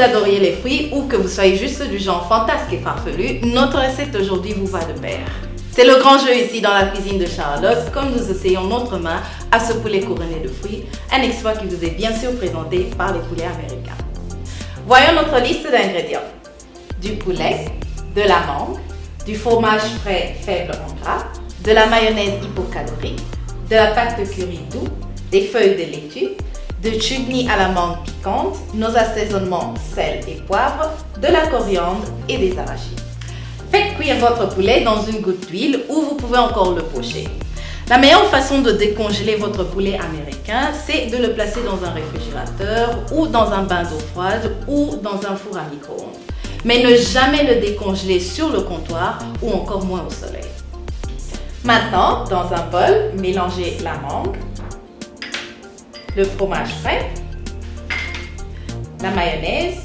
vous adoriez les fruits ou que vous soyez juste du genre fantasque et farfelu, notre recette aujourd'hui vous va de pair. C'est le grand jeu ici dans la cuisine de Charlotte, comme nous essayons notre main à ce poulet couronné de fruits, un exploit qui vous est bien sûr présenté par les poulets américains. Voyons notre liste d'ingrédients. Du poulet, de la mangue, du fromage frais faible en gras, de la mayonnaise hypocalorique, de la pâte de curry doux, des feuilles de laitue, de chutney à la mangue piquante, nos assaisonnements sel et poivre, de la coriandre et des arachides. Faites cuire votre poulet dans une goutte d'huile ou vous pouvez encore le pocher. La meilleure façon de décongeler votre poulet américain, c'est de le placer dans un réfrigérateur ou dans un bain d'eau froide ou dans un four à micro-ondes. Mais ne jamais le décongeler sur le comptoir ou encore moins au soleil. Maintenant, dans un bol, mélangez la mangue, le fromage frais, la mayonnaise,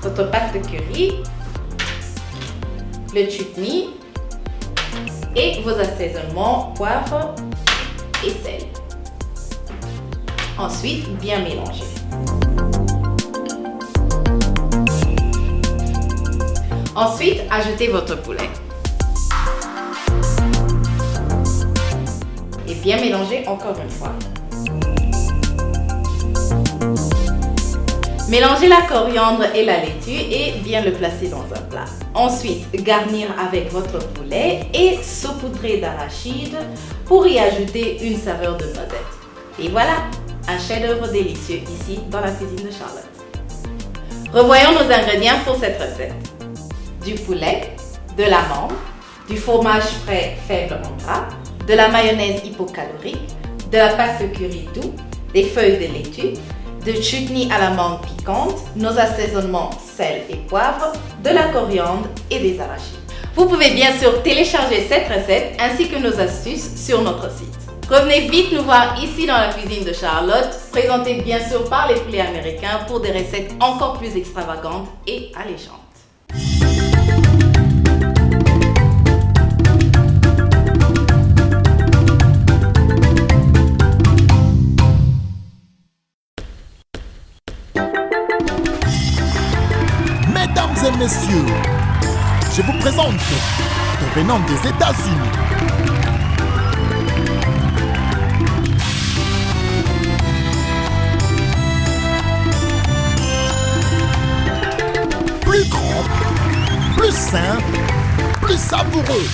votre pâte de curry, le chutney et vos assaisonnements poivre et sel. Ensuite, bien mélanger. Ensuite, ajoutez votre poulet. Et bien mélanger encore une fois. Mélangez la coriandre et la laitue et bien le placer dans un plat. Ensuite, garnir avec votre poulet et saupoudrer d'arachides pour y ajouter une saveur de noisette. Et voilà, un chef-d'œuvre délicieux ici dans la cuisine de Charlotte. Revoyons nos ingrédients pour cette recette. Du poulet, de la mangue, du fromage frais faible en gras, de la mayonnaise hypocalorique, de la pâte de curry doux, des feuilles de laitue, de chutney à la mangue piquante, nos assaisonnements sel et poivre, de la coriandre et des arachides. Vous pouvez bien sûr télécharger cette recette ainsi que nos astuces sur notre site. Revenez vite nous voir ici dans la cuisine de Charlotte, présentée bien sûr par les poulets américains pour des recettes encore plus extravagantes et alléchantes. Mesdames et messieurs, je vous présente, venant des États-Unis, plus grand, plus sain, plus savoureux.